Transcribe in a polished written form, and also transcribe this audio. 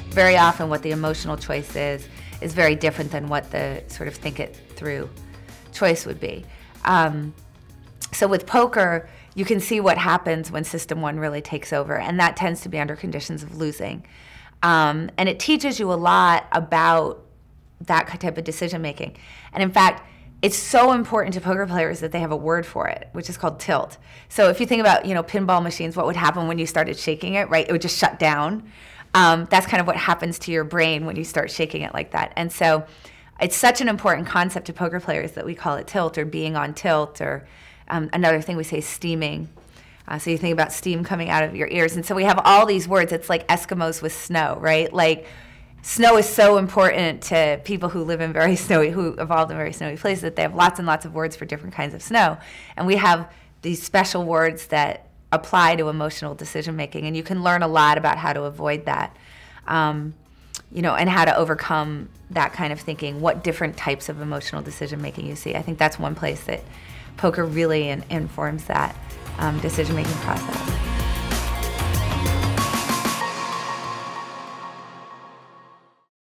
very often what the emotional choice is very different than what the sort of think it through choice would be. So with poker, you can see what happens when system one really takes over, and that tends to be under conditions of losing. And it teaches you a lot about that type of decision making. And in fact, it's so important to poker players that they have a word for it, which is called tilt. So if you think about, pinball machines, what would happen when you started shaking it, right? It would just shut down. That's kind of what happens to your brain when you start shaking it like that. And so it's such an important concept to poker players that we call it tilt, or being on tilt, or another thing we say is steaming. So you think about steam coming out of your ears. And so we have all these words. It's like Eskimos with snow, right? Like, snow is so important to people who live in who evolved in very snowy places, that they have lots and lots of words for different kinds of snow. And we have these special words that apply to emotional decision making. And you can learn a lot about how to avoid that, and how to overcome that kind of thinking, what different types of emotional decision making you see. I think that's one place that poker really informs that decision making process.